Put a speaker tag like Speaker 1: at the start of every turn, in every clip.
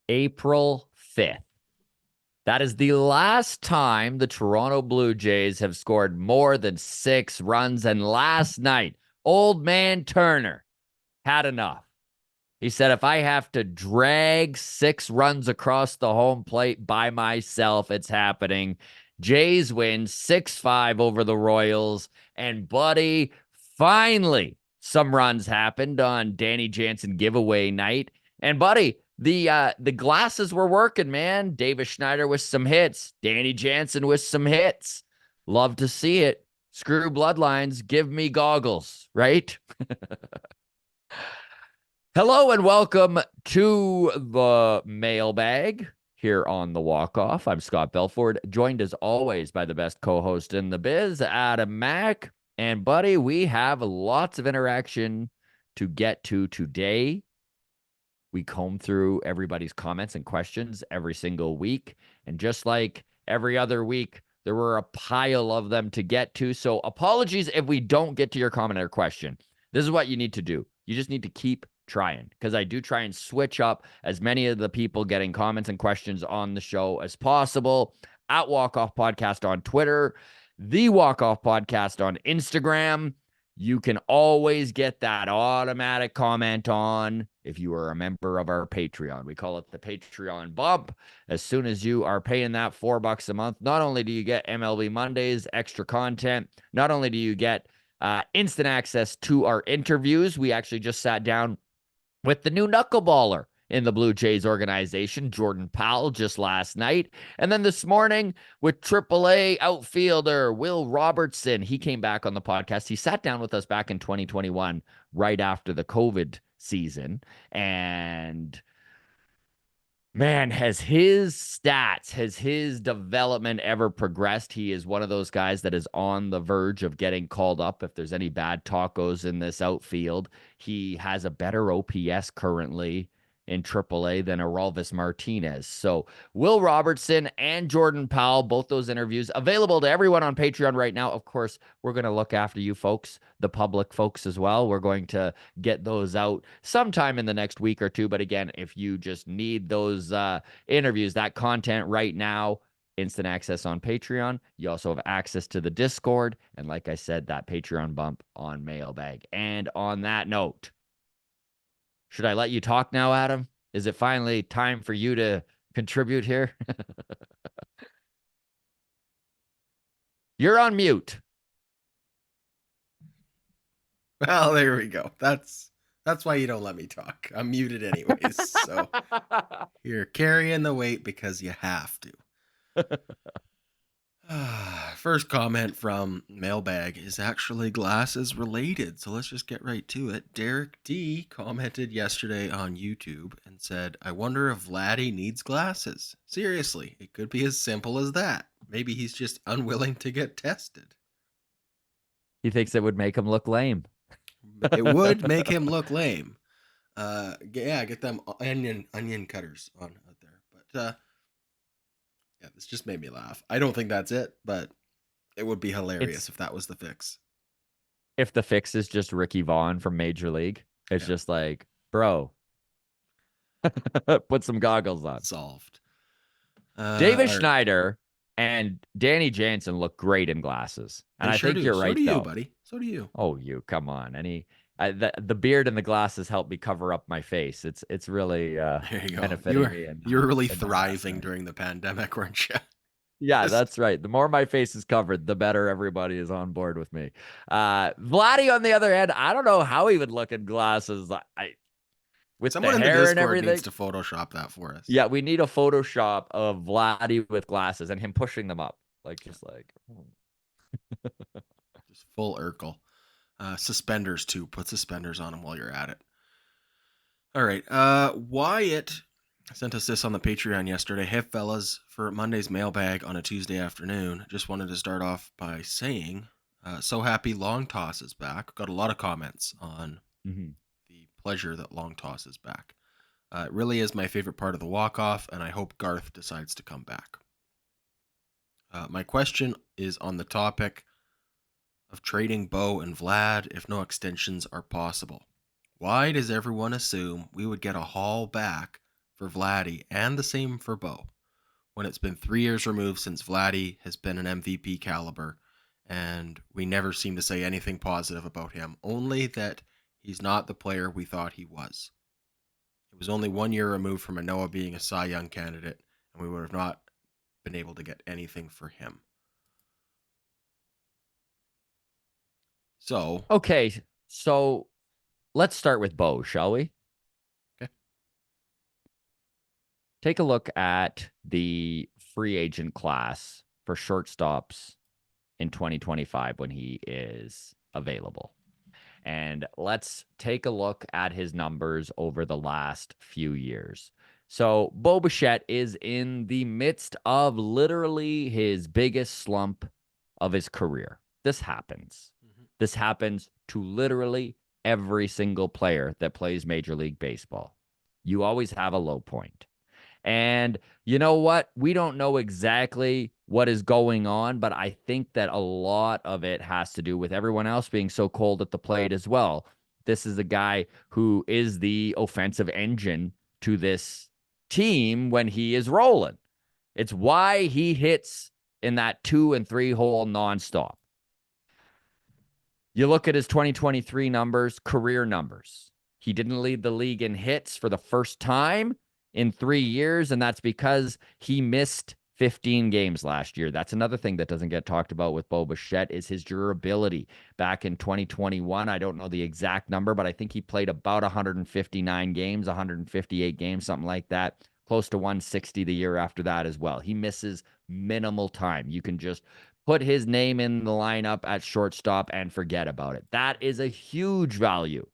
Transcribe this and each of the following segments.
Speaker 1: April 5th. That is the last time the Toronto Blue Jays have scored more than 6 runs. And last night, old man Turner had enough. He said, if I have to drag 6 runs across the home plate by myself, it's happening. Jays win 6-5 over the Royals. And buddy, finally, some runs happened on Danny Jansen giveaway night. And buddy, the glasses were working, man. Davis Schneider with some hits. Danny Jansen with some hits. Love to see it. Screw bloodlines. Give me goggles, right? Hello and welcome to the mailbag here on the walk-off. I'm Scott Belford, joined as always by the best co-host in the biz, Adam Mack. And buddy, we have lots of interaction to get to today. We comb through everybody's comments and questions every single week. And just like every other week, there were a pile of them to get to. So apologies if we don't get to your comment or question. This is what you need to do. You just need to keep trying, because I do try and switch up as many of the people getting comments and questions on the show as possible. At Walk Off Podcast on Twitter, the Walk Off Podcast on Instagram. You can always get that automatic comment on if you are a member of our Patreon. We call it the Patreon bump. As soon as you are paying that $4 a month, not only do you get MLB Mondays, extra content, not only do you get instant access to our interviews. We actually just sat down with the new knuckleballer in the Blue Jays organization, Jordan Powell, just last night. And then this morning with AAA outfielder Will Robertson. He came back on the podcast. He sat down with us back in 2021, right after the COVID season. And man, has his stats, has his development ever progressed? He is one of those guys that is on the verge of getting called up if there's any bad tacos in this outfield. He has a better OPS currently in AAA than Aroldis Martinez. So Will Robertson and Jordan Powell, both those interviews available to everyone on Patreon right now. Of course, we're going to look after you folks, the public folks as well. We're going to get those out sometime in the next week or two. But again, if you just need those interviews, that content right now, instant access on Patreon. You also have access to the Discord. And like I said, that Patreon bump on Mailbag. And on that note, should I let you talk now, Adam? Is it finally time for you to contribute here? You're on mute.
Speaker 2: Well, there we go. That's why you don't let me talk. I'm muted anyways. So you're carrying the weight because you have to. First comment from Mailbag is actually glasses related, so let's just get right to it. Derek D commented yesterday on YouTube and said, I wonder if Vladdy needs glasses. Seriously, it could be as simple as that. Maybe he's just unwilling to get tested.
Speaker 1: He thinks it would make him look lame.
Speaker 2: It would make him look lame. Yeah, get them onion cutters on out there. But yeah, this just made me laugh. I don't think that's it, but it would be hilarious if that was the fix.
Speaker 1: If the fix is just Ricky Vaughn from Major League, it's just like, bro, put some goggles on.
Speaker 2: Solved.
Speaker 1: Davis Schneider and Danny Jansen look great in glasses. And I think you're right,
Speaker 2: so do you,
Speaker 1: though.
Speaker 2: buddy. So do you.
Speaker 1: Oh, you, come on. The beard and the glasses help me cover up my face. It's really
Speaker 2: there you go.
Speaker 1: benefiting me.
Speaker 2: You're really thriving during the pandemic, weren't you?
Speaker 1: Yeah, that's right. The more my face is covered, the better everybody is on board with me. Vladdy, on the other hand, I don't know how he would look in glasses. With
Speaker 2: someone
Speaker 1: the
Speaker 2: in
Speaker 1: hair
Speaker 2: the Discord
Speaker 1: and everything,
Speaker 2: needs to Photoshop that for us.
Speaker 1: Yeah, we need a Photoshop of Vladdy with glasses and him pushing them up, just
Speaker 2: full Urkel. Suspenders too. Put suspenders on him while you're at it. All right. Wyatt sent us this on the Patreon yesterday. Hey, fellas, for Monday's mailbag on a Tuesday afternoon, just wanted to start off by saying, so happy Long Toss is back. Got a lot of comments on the pleasure that Long Toss is back. It really is my favorite part of the walk-off, and I hope Garth decides to come back. My question is on the topic of trading Bo and Vlad if no extensions are possible. Why does everyone assume we would get a haul back for Vladdy and the same for Bo when it's been 3 years removed since Vladdy has been an MVP caliber, and we never seem to say anything positive about him, only that he's not the player we thought he was. It was only 1 year removed from Manoah being a Cy Young candidate, and we would have not been able to get anything for him. So,
Speaker 1: Okay, so let's start with Bo, shall we?
Speaker 2: okay.
Speaker 1: Take a look at the free agent class for shortstops in 2025 when he is available. And let's take a look at his numbers over the last few years. So Bo Bichette is in the midst of literally his biggest slump of his career. This happens. This happens to literally every single player that plays Major League Baseball. You always have a low point. And you know what? We don't know exactly what is going on, but I think that a lot of it has to do with everyone else being so cold at the plate as well. This is a guy who is the offensive engine to this team when he is rolling. It's why he hits in that 2 and 3 hole nonstop. You look at his 2023 numbers, career numbers. He didn't lead the league in hits for the first time in 3 years, and that's because he missed 15 games last year. That's another thing that doesn't get talked about with Bo Bichette is his durability. Back in 2021, I don't know the exact number, but I think he played about 159 games, 158 games, something like that, close to 160 the year after that as well. He misses minimal time. You can just put his name in the lineup at shortstop and forget about it. That is a huge value,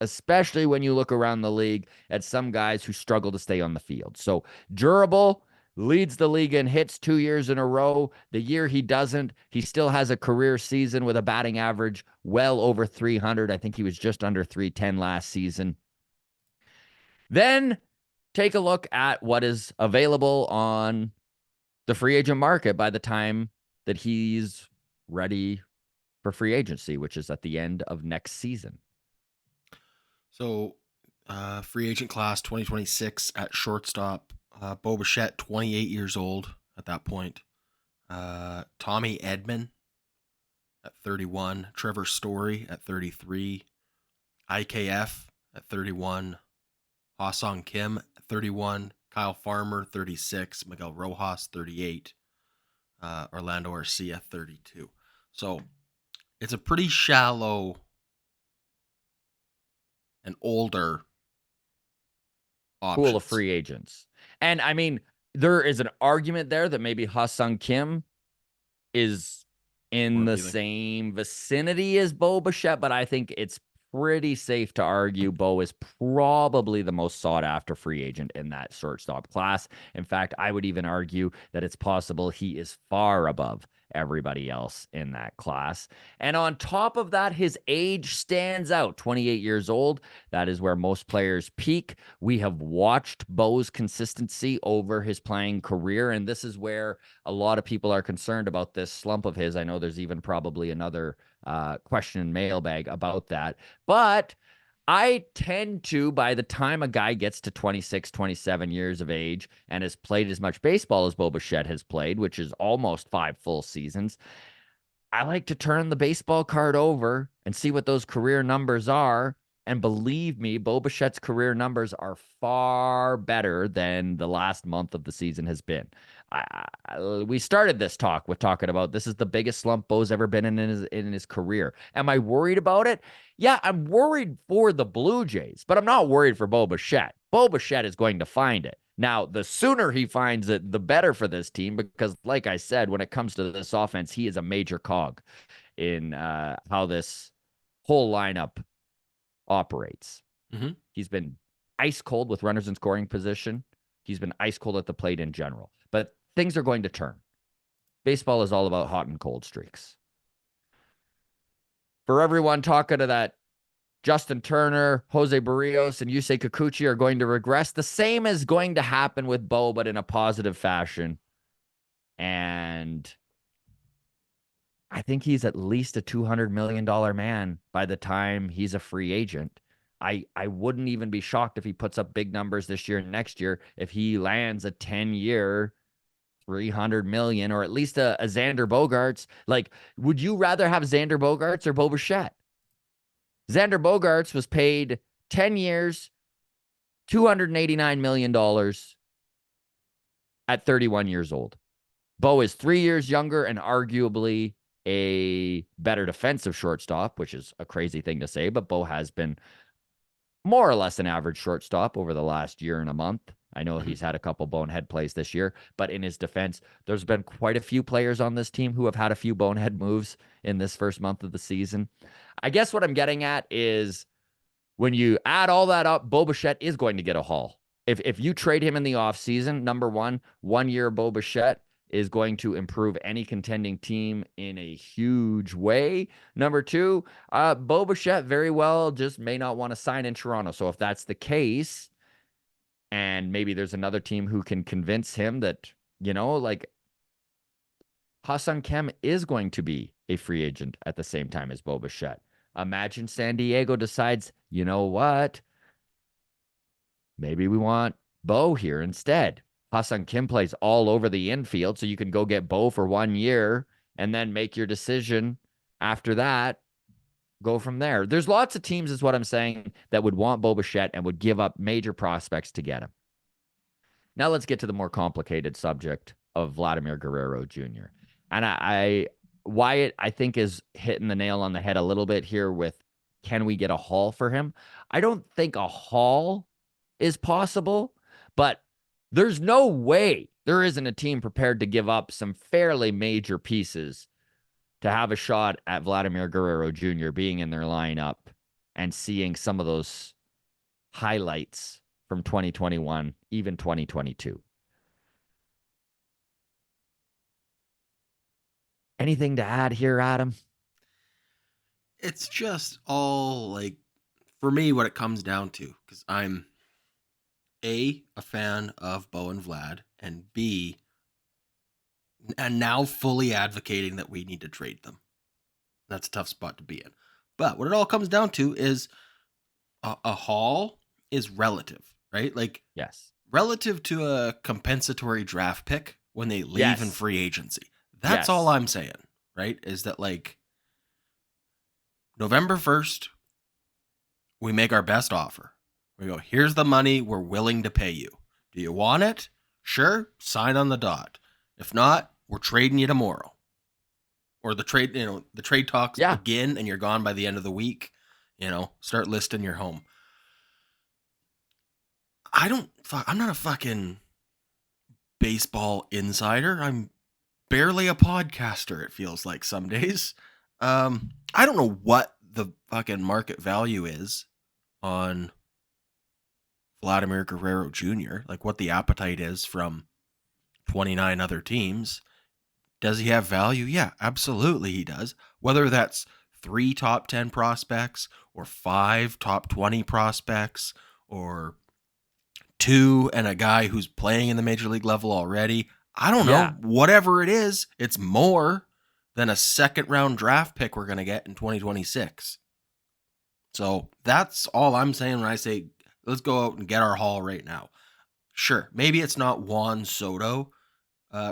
Speaker 1: especially when you look around the league at some guys who struggle to stay on the field. So durable, leads the league in hits 2 years in a row. The year he doesn't, he still has a career season with a batting average well over 300. I think he was just under 310 last season. Then take a look at what is available on the free agent market by the time that he's ready for free agency, which is at the end of next season.
Speaker 2: So, free agent class 2026 at shortstop. Bo Bichette, 28 years old at that point. Tommy Edman at 31. Trevor Story at 33. IKF at 31. Ha-Sung Kim at 31. Kyle Farmer, 36. Miguel Rojas, 38. Orlando Arcia, 32. So it's a pretty shallow and older options.
Speaker 1: Pool of free agents. And I mean, there is an argument there that maybe Ha-Sung Kim is in the same vicinity as Bo Bichette, but I think it's pretty safe to argue Bo is probably the most sought after free agent in that shortstop class. In fact, I would even argue that it's possible he is far above everybody else in that class. And on top of that, his age stands out. 28 years old. That is where most players peak. We have watched Bo's consistency over his playing career, and this is where a lot of people are concerned about this slump of his. I know there's even probably another question in mailbag about that. But I tend to, by the time a guy gets to 26, 27 years of age and has played as much baseball as Bo Bichette has played, which is almost 5 full seasons, I like to turn the baseball card over and see what those career numbers are. And believe me, Bo Bichette's career numbers are far better than the last month of the season has been. We started this talk with talking about this is the biggest slump Bo's ever been in his career. Am I worried about it? Yeah, I'm worried for the Blue Jays, but I'm not worried for Bo Bichette. Bo Bichette is going to find it. Now, the sooner he finds it, the better for this team, because like I said, when it comes to this offense, he is a major cog in how this whole lineup operates.
Speaker 2: Mm-hmm.
Speaker 1: He's been ice cold with runners in scoring position. He's been ice cold at the plate in general. But things are going to turn. Baseball is all about hot and cold streaks. For everyone talking to that Justin Turner, Jose Barrios, and Yusei Kikuchi are going to regress. The same is going to happen with Bo, but in a positive fashion. And I think he's at least a $200 million man by the time he's a free agent. I wouldn't even be shocked if he puts up big numbers this year and next year if he lands a 10-year 300 million, or at least a Xander Bogaerts. Like, would you rather have Xander Bogaerts or Bo Bichette? Xander Bogaerts was paid 10 years, $289 million at 31 years old. Bo is 3 years younger and arguably a better defensive shortstop, which is a crazy thing to say, but Bo has been more or less an average shortstop over the last year and a month. I know he's had a couple bonehead plays this year, but in his defense, there's been quite a few players on this team who have had a few bonehead moves in this first month of the season. I guess what I'm getting at is when you add all that up, Bo Bichette is going to get a haul. If you trade him in the offseason, number one year Bo Bichette is going to improve any contending team in a huge way. Number two, Bo Bichette very well just may not want to sign in Toronto. So if that's the case, and maybe there's another team who can convince him that, like Ha-Seong Kim is going to be a free agent at the same time as Bo Bichette. Imagine San Diego decides, you know what? Maybe we want Bo here instead. Ha-Seong Kim plays all over the infield, so you can go get Bo for 1 year and then make your decision after that. Go from there. There's lots of teams, is what I'm saying, that would want Bo Bichette and would give up major prospects to get him. Now let's get to the more complicated subject of Vladimir Guerrero Jr. And Wyatt, I think, is hitting the nail on the head a little bit here with, can we get a haul for him? I don't think a haul is possible, but there's no way there isn't a team prepared to give up some fairly major pieces to have a shot at Vladimir Guerrero Jr. being in their lineup and seeing some of those highlights from 2021, even 2022. Anything to add here, Adam?
Speaker 2: It's just all like, for me, what it comes down to, because I'm a fan of Bo and Vlad, and B, and now fully advocating that we need to trade them. That's a tough spot to be in. But what it all comes down to is a haul is relative, right? Like,
Speaker 1: Yes.
Speaker 2: relative to a compensatory draft pick when they leave in free agency. That's
Speaker 1: Yes.
Speaker 2: all I'm saying, right? Is that, like, November 1st, we make our best offer. We go, here's the money we're willing to pay you. Do you want it? Sure, sign on the dot. If not, we're trading you tomorrow. Or the trade talks begin and you're gone by the end of the week. Start listing your home. I'm not a fucking baseball insider. I'm barely a podcaster, it feels like some days. I don't know what the fucking market value is on Vladimir Guerrero Jr., like what the appetite is from 29 other teams. Does he have value? Yeah, absolutely he does. Whether that's 3 top 10 prospects or 5 top 20 prospects or 2 and a guy who's playing in the major league level already. I don't know. Whatever it is, it's more than a second round draft pick we're going to get in 2026. So that's all I'm saying when I say, let's go out and get our haul right now. Sure, maybe it's not Juan Soto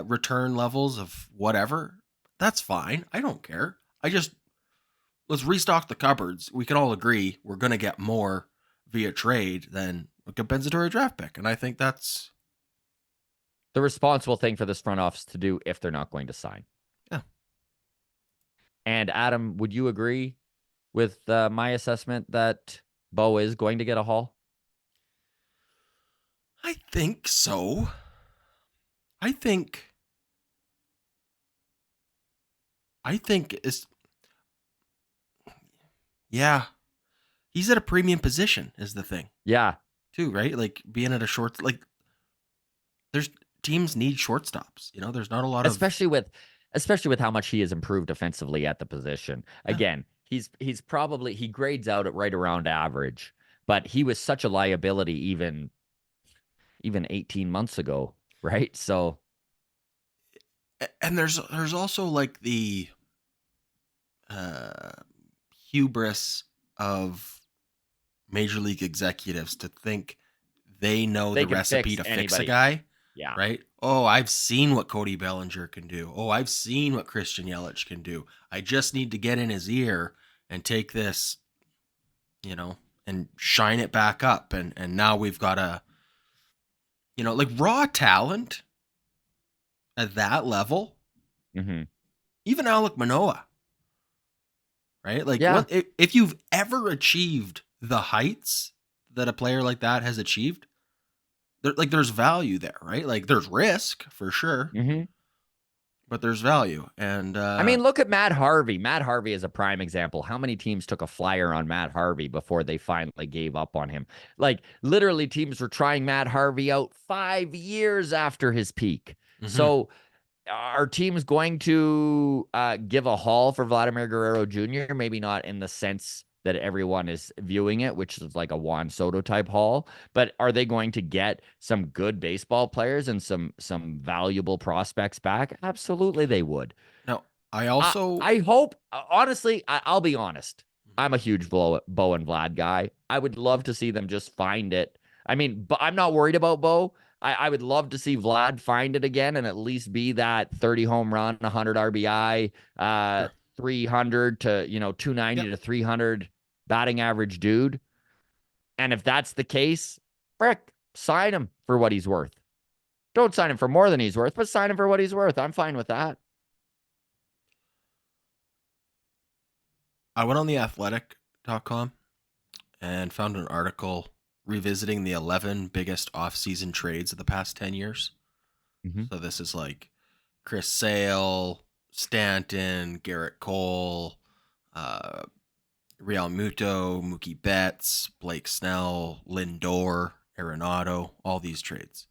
Speaker 2: return levels of whatever. That's fine. I don't care. Let's restock the cupboards. We can all agree we're going to get more via trade than a compensatory draft pick. And I think that's
Speaker 1: the responsible thing for this front office to do if they're not going to sign.
Speaker 2: Yeah.
Speaker 1: And Adam, would you agree with my assessment that Bo is going to get a haul?
Speaker 2: I think so. I think it's, yeah. He's at a premium position is the thing.
Speaker 1: Yeah.
Speaker 2: Too, right? Like being at a short, like there's teams need shortstops. There's not a lot
Speaker 1: especially with how much he has improved offensively at the position. Yeah. Again, he grades out at right around average, but he was such a liability even 18 months ago, right? So,
Speaker 2: and there's also like the hubris of major league executives to think they know
Speaker 1: They
Speaker 2: the
Speaker 1: can
Speaker 2: recipe
Speaker 1: fix
Speaker 2: to fix a
Speaker 1: anybody.
Speaker 2: guy,
Speaker 1: Yeah.
Speaker 2: right? Oh, I've seen what Cody Bellinger can do. Oh, I've seen what Christian Yelich can do. I just need to get in his ear and take this, and shine it back up. And now we've got like raw talent at that level.
Speaker 1: Mm-hmm.
Speaker 2: Even Alec Manoah, right? Like,
Speaker 1: Yeah.
Speaker 2: what if you've ever achieved the heights that a player like that has achieved? There's value there, right? Like, there's risk for sure,
Speaker 1: Mm-hmm.
Speaker 2: but there's value. And
Speaker 1: I mean, look at Matt Harvey. Matt Harvey is a prime example. How many teams took a flyer on Matt Harvey before they finally gave up on him? Like, literally, teams were trying Matt Harvey out 5 years after his peak.
Speaker 2: mhm.
Speaker 1: So, are teams going to give a haul for Vladimir Guerrero Jr.? Maybe not in the sense that everyone is viewing it, which is like a Juan Soto type haul. But are they going to get some good baseball players and some valuable prospects back? Absolutely, they would.
Speaker 2: Now, I
Speaker 1: I
Speaker 2: also
Speaker 1: I hope, honestly, I'll be honest. I'm a huge Bo and Vlad guy. I would love to see them just find it. I mean, but I'm not worried about Bo. I would love to see Vlad find it again and at least be that 30 home run, 100 RBI,
Speaker 2: sure.
Speaker 1: 300 to, 290
Speaker 2: Yep.
Speaker 1: to 300 batting average dude. And if that's the case, frick, sign him for what he's worth. Don't sign him for more than he's worth, but sign him for what he's worth. I'm fine with that.
Speaker 2: I went on the athletic.com and found an article revisiting the 11 biggest off-season trades of the past 10 years.
Speaker 1: Mm-hmm.
Speaker 2: So this is like Chris Sale, Stanton, Garrett Cole, Real Muto, Mookie Betts, Blake Snell, Lindor, Arenado, all these trades.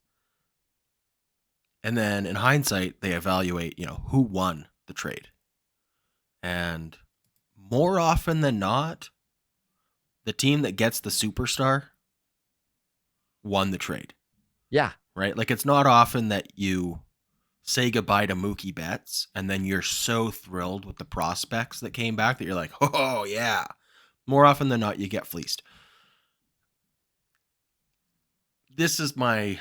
Speaker 2: And then in hindsight, they evaluate, who won the trade. And more often than not, the team that gets the superstar won the trade.
Speaker 1: Yeah.
Speaker 2: Right? Like, it's not often that you say goodbye to Mookie Betts and then you're so thrilled with the prospects that came back that you're like, oh, yeah. More often than not, you get fleeced. This is my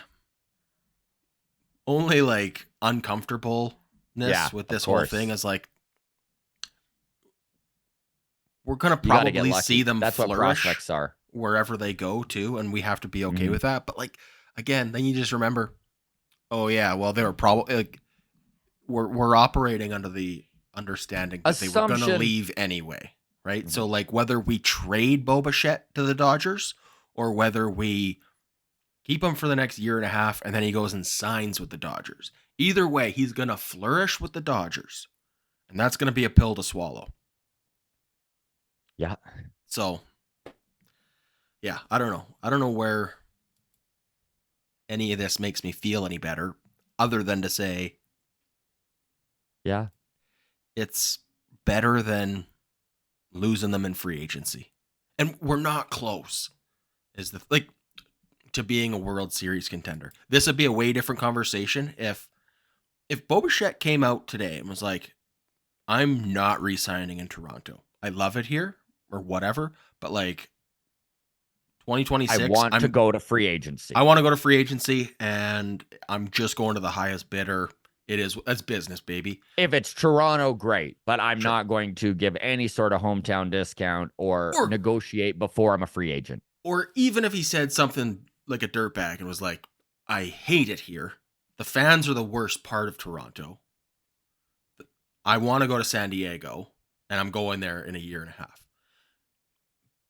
Speaker 2: only, like, uncomfortableness with this whole thing is, like, we're going to
Speaker 1: You got to get
Speaker 2: probably
Speaker 1: lucky.
Speaker 2: see them
Speaker 1: That's what
Speaker 2: flourish
Speaker 1: prospects are.
Speaker 2: wherever they go to, and we have to be okay
Speaker 1: Mhm.
Speaker 2: with that. But, like, again, then you just remember, oh, yeah, well, they were probably, like, we're operating under the understanding that they were going to leave anyway, right? So, like, whether we trade Bo Bichette to the Dodgers or whether we keep him for the next year and a half and then he goes and signs with the Dodgers, either way, he's going to flourish with the Dodgers, and that's going to be a pill to swallow.
Speaker 1: Yeah.
Speaker 2: So, yeah, I don't know. I don't know where any of this makes me feel any better other than to say,
Speaker 1: yeah,
Speaker 2: it's better than losing them in free agency. And we're not close to being a World Series contender. This would be a way different conversation if Bo Bichette came out today and was like, I'm not re-signing in Toronto. I love it here or whatever, but like 2026,
Speaker 1: I want to go to free agency.
Speaker 2: I want to go to free agency and I'm just going to the highest bidder. That's business, baby.
Speaker 1: If it's Toronto, great, but I'm not going to give any sort of hometown discount or negotiate before I'm a free agent.
Speaker 2: Or even if he said something like a dirtbag and was like, I hate it here. The fans are the worst part of Toronto. I want to go to San Diego and I'm going there in a year and a half.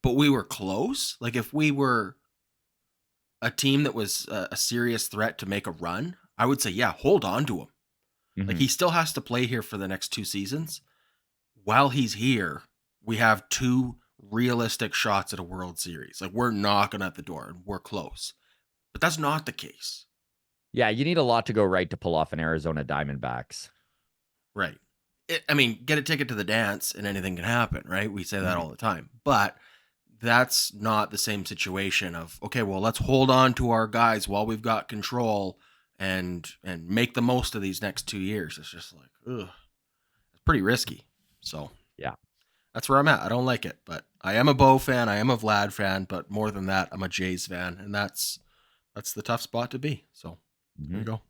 Speaker 2: But we were close. Like, if we were a team that was a serious threat to make a run, I would say, yeah, hold on to him. Mm-hmm. Like, he still has to play here for the next 2 seasons. While he's here, we have 2 realistic shots at a World Series. Like, we're knocking at the door and we're close. But that's not the case.
Speaker 1: Yeah, you need a lot to go right to pull off an Arizona Diamondbacks.
Speaker 2: Right. Get a ticket to the dance and anything can happen, right? We say that all the time. But that's not the same situation of, okay, well, let's hold on to our guys while we've got control and make the most of these next 2 years. It's just like, ugh, it's pretty risky. So,
Speaker 1: yeah.
Speaker 2: That's where I'm at. I don't like it, but I am a Bo fan. I am a Vlad fan, but more than that, I'm a Jays fan, and that's the tough spot to be. So there you go.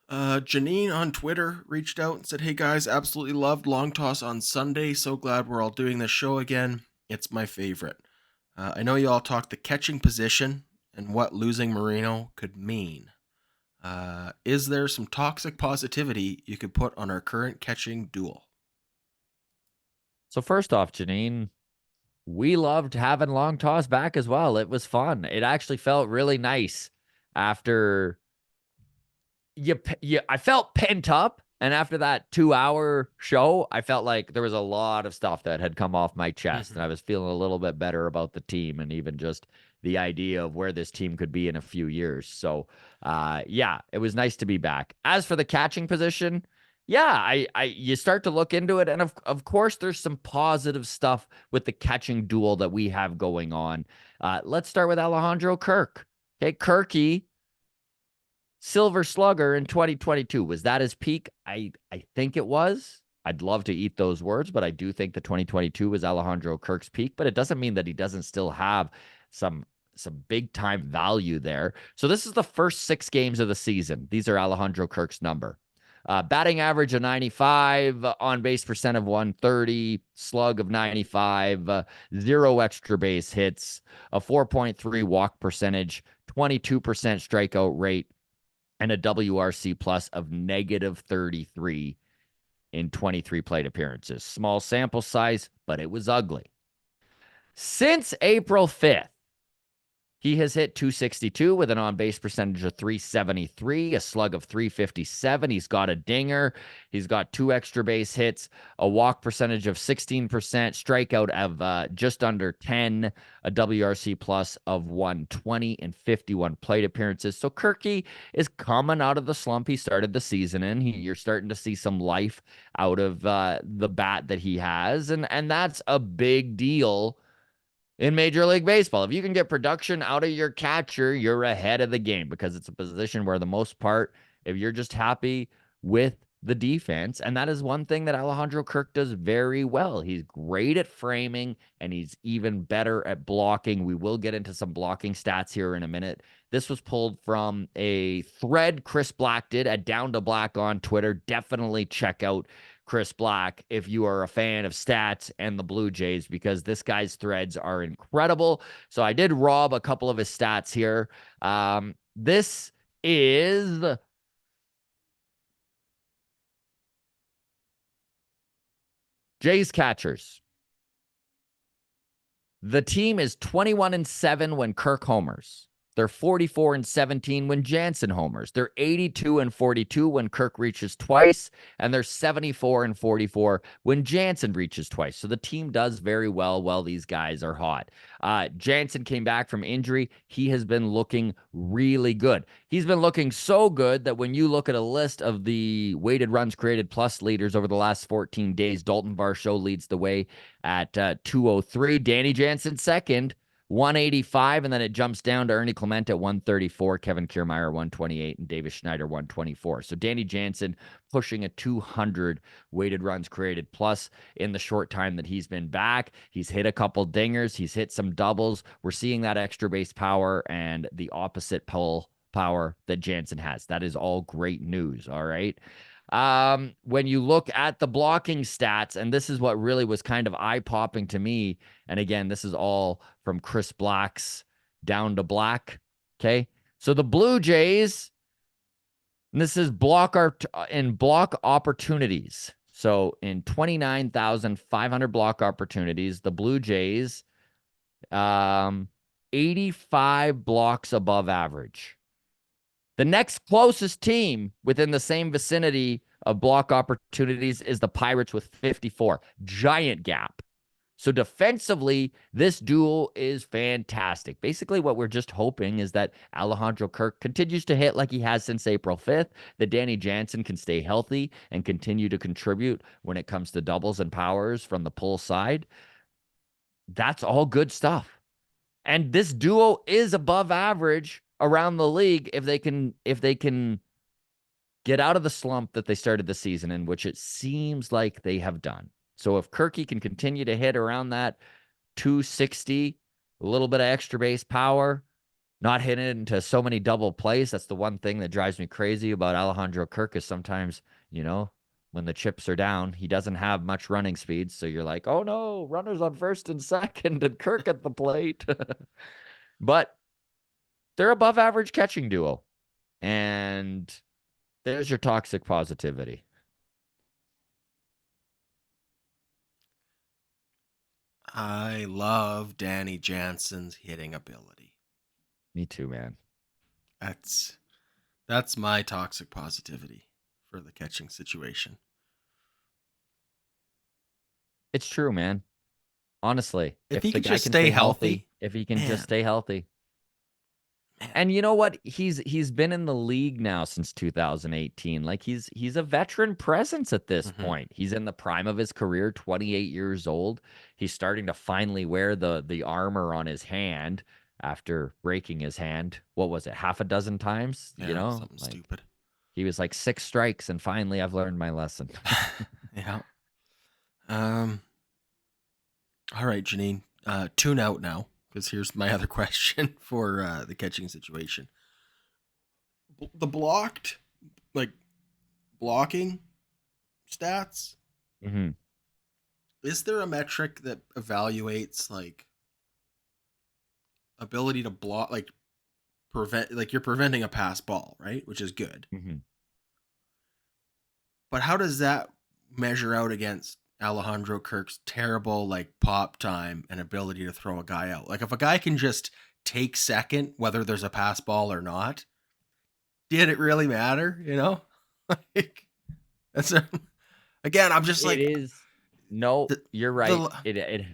Speaker 2: Janine on Twitter reached out and said, "Hey guys, absolutely loved Long Toss on Sunday. So glad we're all doing this show again. It's my favorite. I know you all talked the catching position and what losing Marino could mean. Is there some toxic positivity you could put on our current catching duel?"
Speaker 1: So first off, Janine, we loved having Long Toss back as well. It was fun. It actually felt really nice after I felt pent up. And after that 2-hour show, I felt like there was a lot of stuff that had come off my chest. And I was feeling a little bit better about the team and even just the idea of where this team could be in a few years. So, yeah, it was nice to be back. As for the catching position, yeah, you start to look into it. And of course, there's some positive stuff with the catching duel that we have going on. Let's start with Alejandro Kirk. Okay, Kirky, Silver Slugger in 2022. Was that his peak? I think it was. I'd love to eat those words, but I do think the 2022 was Alejandro Kirk's peak, but it doesn't mean that he doesn't still have some big time value there. So this is the first 6 games of the season. These are Alejandro Kirk's number. Batting average of 95, on base percent of 130, slug of 95, 0 extra base hits, a 4.3 walk percentage, 22% strikeout rate, and a WRC plus of -33 in 23 plate appearances. Small sample size, but it was ugly. Since April 5th, he has hit .262 with an on-base percentage of .373, a slug of .357. He's got a dinger. He's got 2 extra base hits, a walk percentage of 16%, strikeout of just under 10, a WRC plus of 120 in 51 plate appearances. So Kirky is coming out of the slump he started the season in. You're starting to see some life out of the bat that he has, and that's a big deal in Major League Baseball. If you can get production out of your catcher, you're ahead of the game, because it's a position where the most part, if you're just happy with the defense, and that is one thing that Alejandro Kirk does very well. He's great at framing, and he's even better at blocking. We will get into some blocking stats here in a minute. This was pulled from a thread Chris Black did at Down to Black on Twitter. Definitely check out Chris Black if you are a fan of stats and the Blue Jays, because this guy's threads are incredible. So I did rob a couple of his stats here. This is Jays catchers. The team is 21-7 when Kirk homers. They're 44-17 when Jansen homers. They're 82-42 when Kirk reaches twice, and they're 74-44 when Jansen reaches twice. So the team does very well while these guys are hot. Jansen came back from injury. He has been looking really good. He's been looking so good that when you look at a list of the weighted runs created plus leaders over the last 14 days, Dalton Varsho leads the way at 203. Danny Jansen second, 185, and then it jumps down to Ernie Clement at 134, Kevin Kiermaier 128, and Davis Schneider 124. So Danny Jansen pushing a 200 weighted runs created plus in the short time that he's been back. He's hit a couple dingers. He's hit some doubles. We're seeing that extra base power and the opposite pull power that Jansen has. That is all great news, all right? When you look at the blocking stats, and this is what really was kind of eye-popping to me, and again, this is all from Chris Black's Down to Black, okay? So the Blue Jays, and this is block opportunities. So in 29,500 block opportunities, the Blue Jays, 85 blocks above average. The next closest team within the same vicinity of block opportunities is the Pirates with 54. Giant gap. So defensively, this duel is fantastic. Basically, what we're just hoping is that Alejandro Kirk continues to hit like he has since April 5th, that Danny Jansen can stay healthy and continue to contribute when it comes to doubles and powers from the pull side. That's all good stuff. And this duo is above average around the league if they can get out of the slump that they started the season in, which it seems like they have done. So if Kirky can continue to hit around that 260, a little bit of extra base power, not hitting it into so many double plays. That's the one thing that drives me crazy about Alejandro Kirk is sometimes, when the chips are down, he doesn't have much running speed. So you're like, oh no, runners on first and second and Kirk at the plate. But they're above average catching duo. And there's your toxic positivity.
Speaker 2: I love Danny Jansen's hitting ability.
Speaker 1: Me too, man.
Speaker 2: That's my toxic positivity for the catching situation.
Speaker 1: It's true, man. Honestly,
Speaker 2: If
Speaker 1: if
Speaker 2: he
Speaker 1: the
Speaker 2: could
Speaker 1: guy
Speaker 2: just
Speaker 1: can
Speaker 2: stay
Speaker 1: stay
Speaker 2: healthy,
Speaker 1: healthy, if he can just
Speaker 2: man,
Speaker 1: stay healthy.
Speaker 2: man.
Speaker 1: And you know what? He's been in the league now since 2018. Like he's a veteran presence at this
Speaker 2: Mm-hmm.
Speaker 1: point. He's in the prime of his career, 28 years old. He's starting to finally wear the armor on his hand after breaking his hand. What was it? Half a dozen times,
Speaker 2: Yeah, something
Speaker 1: Like
Speaker 2: stupid.
Speaker 1: he was like 6 strikes and finally I've learned my lesson.
Speaker 2: Yeah. All right, Janine. Tune out now because here's my other question for the catching situation. The like blocking stats.
Speaker 1: Hmm.
Speaker 2: Is there a metric that evaluates like ability to block, like prevent, like you're preventing a pass ball, right? Which is good.
Speaker 1: Hmm.
Speaker 2: But how does that measure out against Alejandro Kirk's terrible like pop time and ability to throw a guy out? Like if a guy can just take second, whether there's a pass ball or not, did it really matter? Like that's again. I'm just
Speaker 1: It
Speaker 2: like
Speaker 1: is. No,
Speaker 2: the
Speaker 1: you're right.
Speaker 2: the
Speaker 1: It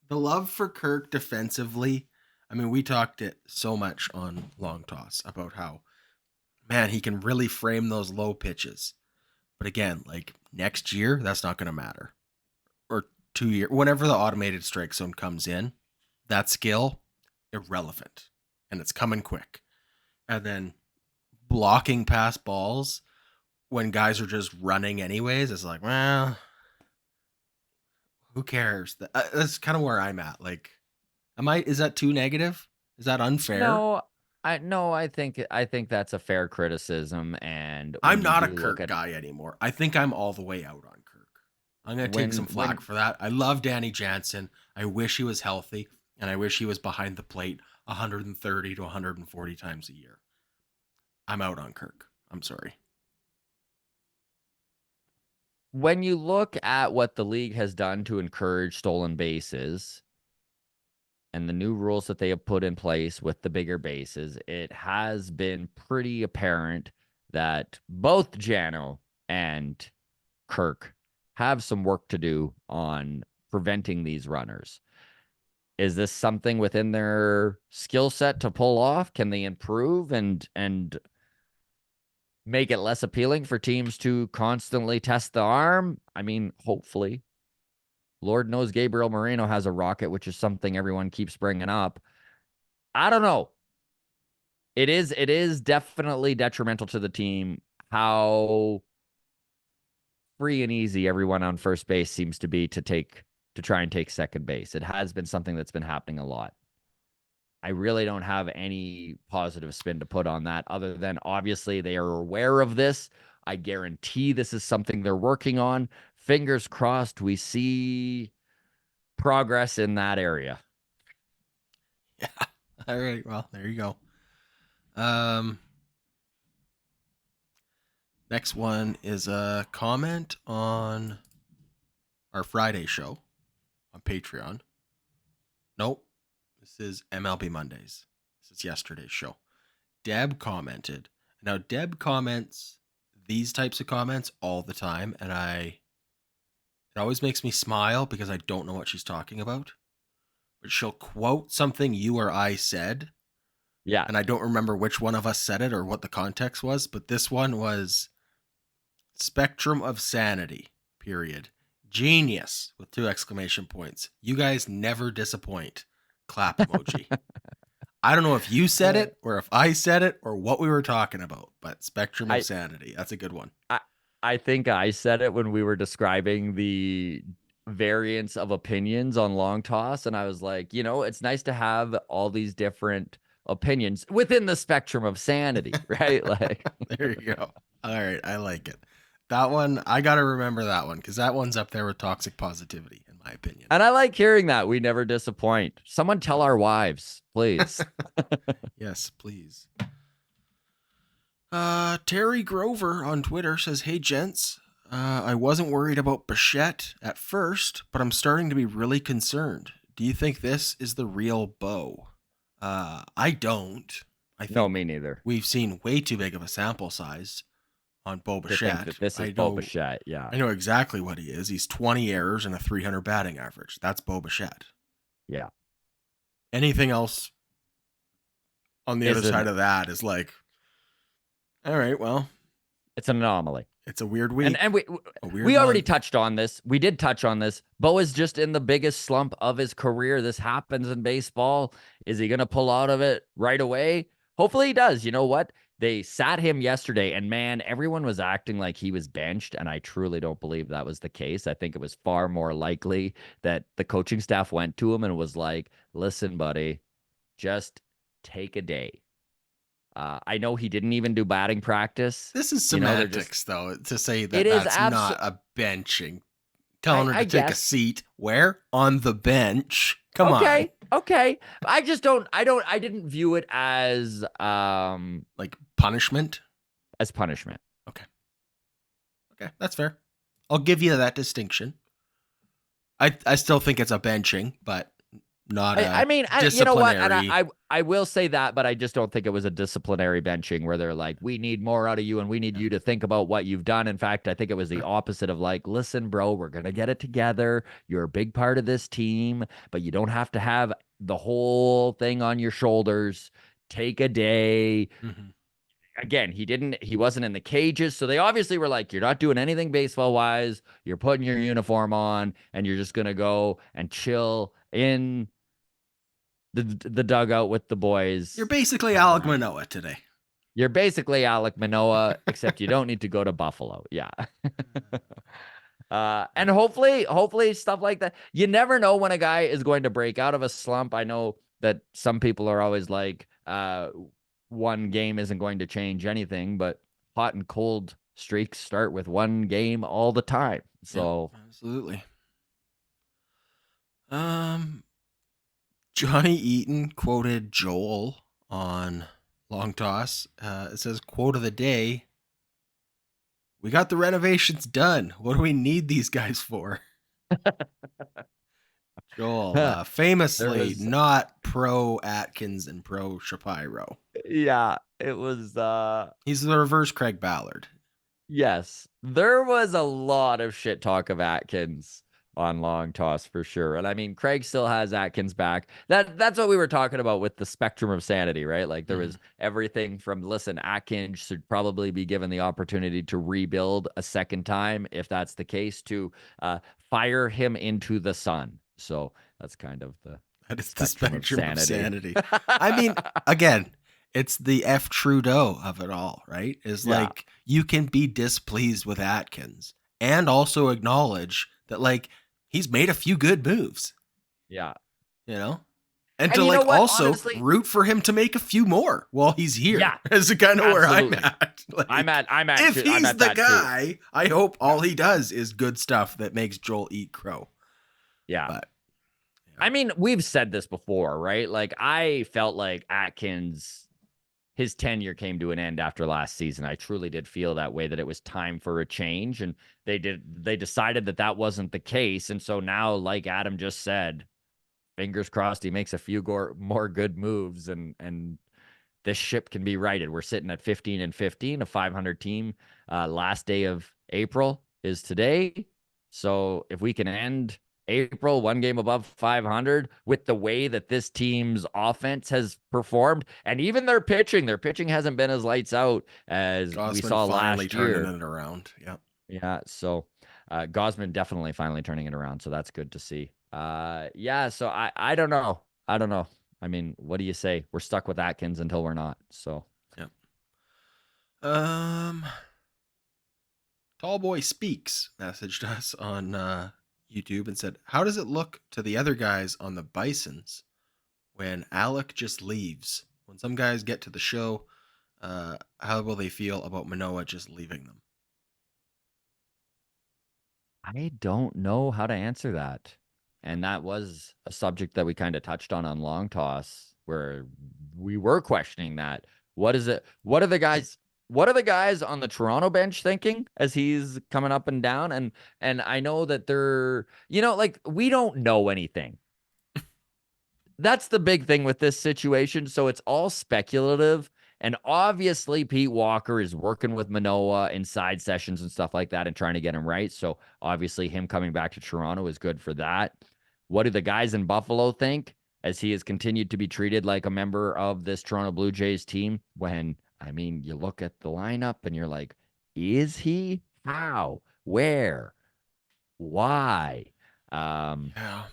Speaker 2: the love for Kirk defensively. I mean, we talked it so much on Long Toss about how man he can really frame those low pitches. But again, like next year, that's not going to matter. Or 2 year, whenever the automated strike zone comes in, that skill irrelevant, and it's coming quick. And then blocking pass balls when guys are just running anyways, it's like, well, who cares? That's kind of where I'm at. Like, is that too negative? Is that unfair?
Speaker 1: No, I think that's a fair criticism. And
Speaker 2: I'm
Speaker 1: when you
Speaker 2: not a
Speaker 1: do look
Speaker 2: Kirk
Speaker 1: at
Speaker 2: guy anymore. I think I'm all the way out on Kirk. I'm going to take some flack
Speaker 1: when
Speaker 2: for that. I love Danny Jansen. I wish he was healthy, and I wish he was behind the plate 130 to 140 times a year. I'm out on Kirk. I'm sorry.
Speaker 1: when you look at what the league has done to encourage stolen bases and the new rules that they have put in place with the bigger bases, it has been pretty apparent that both Jano and Kirk have some work to do on preventing these runners. Is this something within their skill set to pull off? Can they improve and make it less appealing for teams to constantly test the arm? I mean, hopefully. Lord knows Gabriel Moreno has a rocket, which is something everyone keeps bringing up. I don't know. It is definitely detrimental to the team how free and easy everyone on first base seems to be to try and take second base. It has been something that's been happening a lot. I really don't have any positive spin to put on that other than obviously they are aware of this. I guarantee this is something they're working on. Fingers crossed we see progress in that area.
Speaker 2: Yeah. All right. Well, there you go. Um, Next one is a comment on our Friday show on Patreon. Nope. This is MLB Mondays. This is yesterday's show. Deb commented. Now, Deb comments these types of comments all the time, and it always makes me smile because I don't know what she's talking about. But she'll quote something you or I said,
Speaker 1: Yeah.
Speaker 2: and I don't remember which one of us said it or what the context was, but this one was spectrum of sanity, period. Genius, with 2 exclamation points. You guys never disappoint. Clap emoji. I don't know if you said it or if I said it or what we were talking about, but spectrum of
Speaker 1: I
Speaker 2: sanity. That's a good one.
Speaker 1: I I think I said it when we were describing the variance of opinions on long toss, and I was like, it's nice to have all these different opinions within the spectrum of sanity, right? Like,
Speaker 2: There you go. All right, I like it. That one, I got to remember that one because that one's up there with toxic positivity, in my opinion.
Speaker 1: and I like hearing that. We never disappoint. Someone tell our wives, please.
Speaker 2: Yes, please. Terry Grover on Twitter says, "Hey gents, I wasn't worried about Bichette at first, but I'm starting to be really concerned. Do you think this is the real Bo?" I don't. I think
Speaker 1: No, me neither.
Speaker 2: we've seen way too big of a sample size on Bo
Speaker 1: To think
Speaker 2: Bichette.
Speaker 1: that this is Bo Bichette, yeah.
Speaker 2: I know exactly what he is. He's 20 errors and a 300 batting average. That's Bo Bichette.
Speaker 1: Yeah.
Speaker 2: Anything else on the other side of that is like, all right, well,
Speaker 1: it's an anomaly.
Speaker 2: It's a weird week.
Speaker 1: And we already touched on this. We did touch on this. Bo is just in the biggest slump of his career. This happens in baseball. Is he going to pull out of it right away? Hopefully he does. You know what? They sat him yesterday, and man, everyone was acting like he was benched, and I truly don't believe that was the case. I think it was far more likely that the coaching staff went to him and was like, listen, buddy, just take a day. I know he didn't even do batting practice.
Speaker 2: This is semantics, though, to say that that's not a benching. Telling her to take a seat. Where? On the bench. Come on.
Speaker 1: Okay. I didn't view it as
Speaker 2: like punishment?
Speaker 1: As punishment.
Speaker 2: Okay, that's fair. I'll give you that distinction. I still think it's a benching, but not
Speaker 1: you know what? And I will say that, but I just don't think it was a disciplinary benching where they're like, we need more out of you and we need you to think about what you've done. In fact, I think it was the opposite of like, listen, bro, we're going to get it together. You're a big part of this team, but you don't have to have the whole thing on your shoulders. Take a day. Mm-hmm. Again, he wasn't in the cages. So they obviously were like, you're not doing anything baseball wise. You're putting your uniform on and you're just going to go and chill in the dugout with the boys.
Speaker 2: You're basically Alec Manoah today.
Speaker 1: You're basically Alec Manoah, except you don't need to go to Buffalo. Yeah. And hopefully stuff like that. You never know when a guy is going to break out of a slump. I know that some people are always like, one game isn't going to change anything, but hot and cold streaks start with one game all the time. So
Speaker 2: yeah, absolutely. Johnny Eaton quoted Joel on Long Toss. It says, quote of the day, "We got the renovations done. What do we need these guys for?" Joel, famously not pro Atkins and pro Shapiro.
Speaker 1: Yeah, it was...
Speaker 2: He's the reverse Craig Ballard.
Speaker 1: Yes, there was a lot of shit talk of Atkins on Long Toss for sure. And I mean, Craig still has Atkins back. That's what we were talking about with the spectrum of sanity, right? Like there was everything from, listen, Atkins should probably be given the opportunity to rebuild a second time, if that's the case, to fire him into the sun. So that's kind of the spectrum of sanity.
Speaker 2: I mean, again, it's the F Trudeau of it all, right? Is like, you can be displeased with Atkins and also acknowledge that, like, he's made a few good moves.
Speaker 1: Yeah.
Speaker 2: You know? And to, like, also honestly, root for him to make a few more while he's here.
Speaker 1: Yeah.
Speaker 2: Is kind of where I'm at. Like,
Speaker 1: I'm at
Speaker 2: if he's the guy, too. I hope all he does is good stuff that makes Joel eat crow.
Speaker 1: Yeah. But, I mean, we've said this before, right? Like, I felt like Atkins, his tenure came to an end after last season. I truly did feel that way, that it was time for a change, and they decided that wasn't the case. And so now, like Adam just said, fingers crossed he makes a few more good moves, and this ship can be righted. We're sitting at 15-15, a 500 team. Last day of April is today. So if we can end April one game above 500 with the way that this team's offense has performed, and even their pitching hasn't been as lights out as we saw last year.
Speaker 2: Turning it around.
Speaker 1: Yeah. So Gausman definitely finally turning it around. So that's good to see. So I don't know. I mean, what do you say? We're stuck with Atkins until we're not. So
Speaker 2: talking Tallboy Speaks messaged us on YouTube and said, "How does it look to the other guys on the Bisons when Alec just leaves? When some guys get to the show, how will they feel about Manoah just leaving them?"
Speaker 1: I don't know how to answer that. And that was a subject that we kind of touched on Long Toss, where we were questioning that. What is it? What are the guys on the Toronto bench thinking as he's coming up and down? And I know that they're, like we don't know anything. That's the big thing with this situation. So it's all speculative. And obviously, Pete Walker is working with Manoah in side sessions and stuff like that and trying to get him right. So obviously, him coming back to Toronto is good for that. What do the guys in Buffalo think as he has continued to be treated like a member of this Toronto Blue Jays team? When, I mean, you look at the lineup and you're like, is he? How? Where? Why?
Speaker 2: Yeah.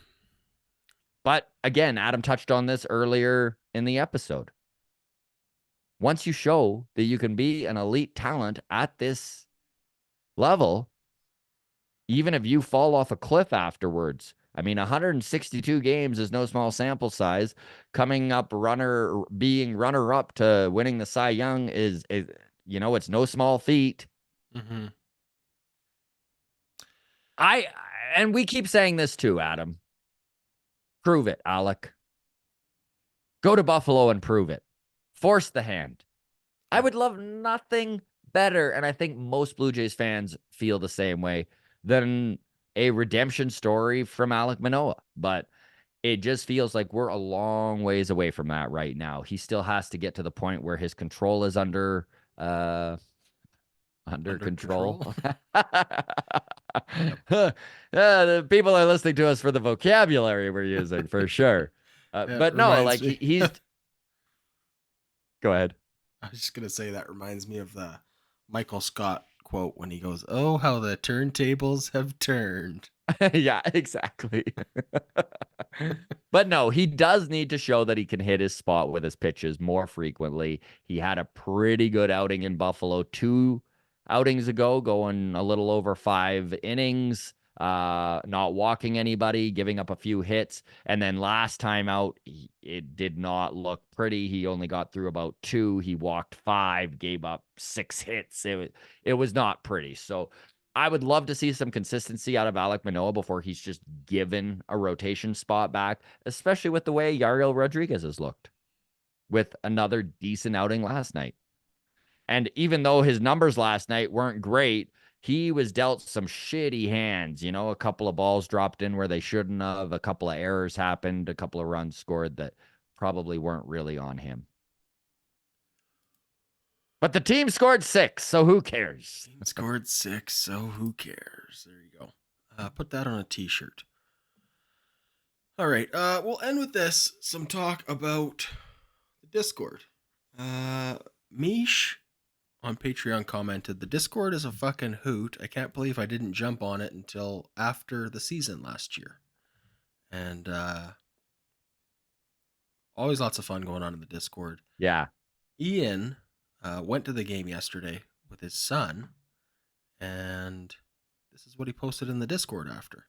Speaker 1: But again, Adam touched on this earlier in the episode. Once you show that you can be an elite talent at this level, even if you fall off a cliff afterwards, I mean, 162 games is no small sample size. Being runner up to winning the Cy Young is it's no small feat.
Speaker 2: Mm-hmm.
Speaker 1: And we keep saying this too, Adam. Prove it, Alec. Go to Buffalo and prove it. Force the hand. I would love nothing better, and I think most Blue Jays fans feel the same way, than a redemption story from Alec Manoah. But it just feels like we're a long ways away from that right now. He still has to get to the point where his control is under control.
Speaker 2: Yep.
Speaker 1: The people are listening to us for the vocabulary we're using, for sure.
Speaker 2: Yeah,
Speaker 1: But no, like
Speaker 2: me.
Speaker 1: he's. Go ahead.
Speaker 2: I was just gonna say that reminds me of the Michael Scott quote when he goes, "Oh, how the turntables have turned."
Speaker 1: Yeah, exactly. But no, he does need to show that he can hit his spot with his pitches more frequently. He had a pretty good outing in Buffalo 2 outings ago, going a little over 5 innings, not walking anybody, giving up a few hits. And then last time out, it did not look pretty. He only got through about 2. He walked 5, gave up 6 hits. It was not pretty. So I would love to see some consistency out of Alec Manoah before he's just given a rotation spot back, especially with the way Yariel Rodriguez has looked with another decent outing last night. And even though his numbers last night weren't great, he was dealt some shitty hands. A couple of balls dropped in where they shouldn't have, a couple of errors happened, a couple of runs scored that probably weren't really on him. But the team scored 6, so who cares?
Speaker 2: Team scored 6, so who cares? There you go. Put that on a t-shirt. All right. We'll end with this. Some talk about the Discord. Mish on Patreon commented, "The Discord is a fucking hoot. I can't believe I didn't jump on it until after the season last year." And always lots of fun going on in the Discord.
Speaker 1: Yeah.
Speaker 2: Ian went to the game yesterday with his son, and this is what he posted in the Discord after.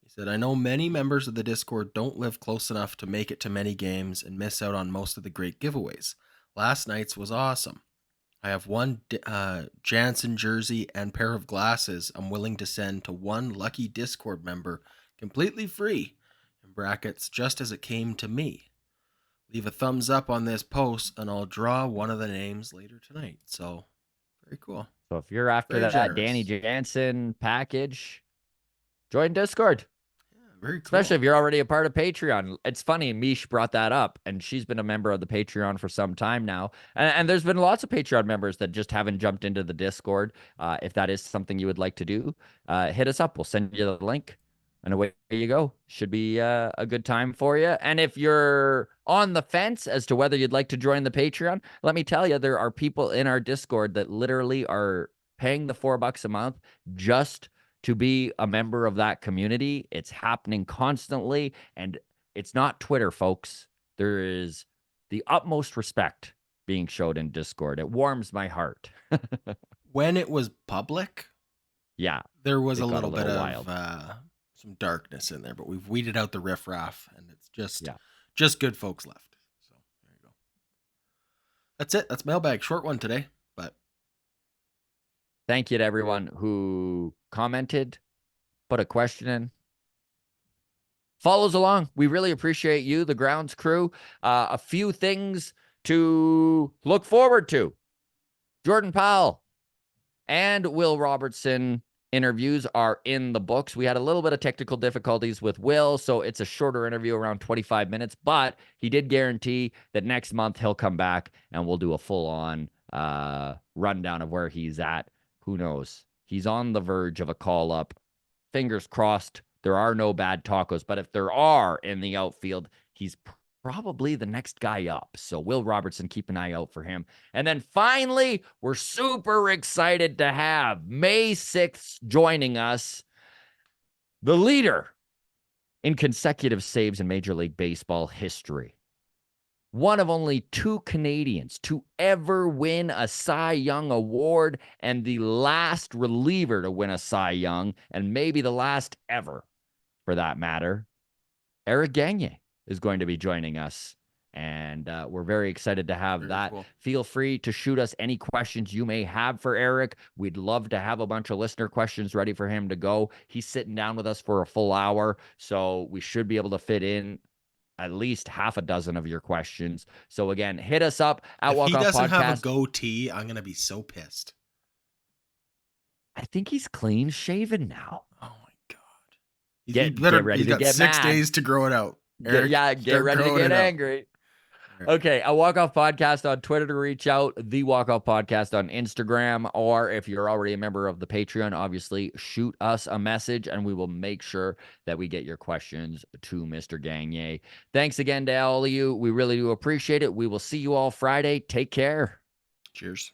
Speaker 2: He said, "I know many members of the Discord don't live close enough to make it to many games and miss out on most of the great giveaways. Last night's was awesome. I have one Jansen jersey and pair of glasses I'm willing to send to one lucky Discord member completely free, in brackets, just as it came to me. Leave a thumbs up on this post and I'll draw one of the names later tonight." So, very cool.
Speaker 1: So if you're after
Speaker 2: Very
Speaker 1: that
Speaker 2: generous.
Speaker 1: Danny Jansen package, join Discord.
Speaker 2: Yeah, very cool.
Speaker 1: Especially if you're already a part of Patreon. It's funny, Mish brought that up, and she's been a member of the Patreon for some time now. And there's been lots of Patreon members that just haven't jumped into the Discord. If that is something you would like to do, hit us up. We'll send you the link, and away you go. Should be a good time for you. And if you're on the fence as to whether you'd like to join the Patreon, let me tell you, there are people in our Discord that literally are paying the $4 a month just to be a member of that community. It's happening constantly, and it's not Twitter, folks. There is the utmost respect being showed in Discord. It warms my heart.
Speaker 2: When it was public,
Speaker 1: Yeah,
Speaker 2: There was
Speaker 1: it
Speaker 2: a
Speaker 1: got a
Speaker 2: little bit
Speaker 1: little
Speaker 2: of
Speaker 1: wild.
Speaker 2: some darkness in there, but we've weeded out the riffraff, and it's
Speaker 1: Yeah.
Speaker 2: just good folks left. So there you go. That's it. That's mailbag. Short one today, but
Speaker 1: Thank you to everyone who commented, put a question in, follows along. We really appreciate you, the grounds crew. A few things to look forward to. Jordan Powell and Will Robertson interviews are in the books. We had a little bit of technical difficulties with Will, so it's a shorter interview, around 25 minutes, but he did guarantee that next month he'll come back and we'll do a full-on rundown of where he's at. Who knows? He's on the verge of a call-up. Fingers crossed there are no bad tacos, but if there are in the outfield, he's probably the next guy up. So Will Robertson, keep an eye out for him. And then finally, we're super excited to have May 6th joining us, the leader in consecutive saves in Major League Baseball history. One of only 2 Canadians to ever win a Cy Young award, and the last reliever to win a Cy Young, and maybe the last ever for that matter. Eric Gagne is going to be joining us, and we're very excited to have
Speaker 2: very
Speaker 1: that.
Speaker 2: cool.
Speaker 1: Feel free to shoot us any questions you may have for Eric. We'd love to have a bunch of listener questions ready for him to go. He's sitting down with us for a full hour, so we should be able to fit in at least half a dozen of your questions. So again, hit us up at
Speaker 2: If
Speaker 1: Walk
Speaker 2: he
Speaker 1: Off
Speaker 2: doesn't have a
Speaker 1: Podcast.
Speaker 2: goatee, I'm gonna be so pissed.
Speaker 1: I think he's clean shaven now.
Speaker 2: Oh my god!
Speaker 1: Get ready
Speaker 2: He's
Speaker 1: to
Speaker 2: got
Speaker 1: get
Speaker 2: 6
Speaker 1: mad.
Speaker 2: days to grow it out. Eric,
Speaker 1: Get ready to get angry.
Speaker 2: Right.
Speaker 1: Okay, a Walk Off Podcast on Twitter to reach out, the Walk Off Podcast on Instagram, or if you're already a member of the Patreon, obviously shoot us a message and we will make sure that we get your questions to Mr. Gagne. Thanks again to all of you. We really do appreciate it. We will see you all Friday. Take care.
Speaker 2: Cheers.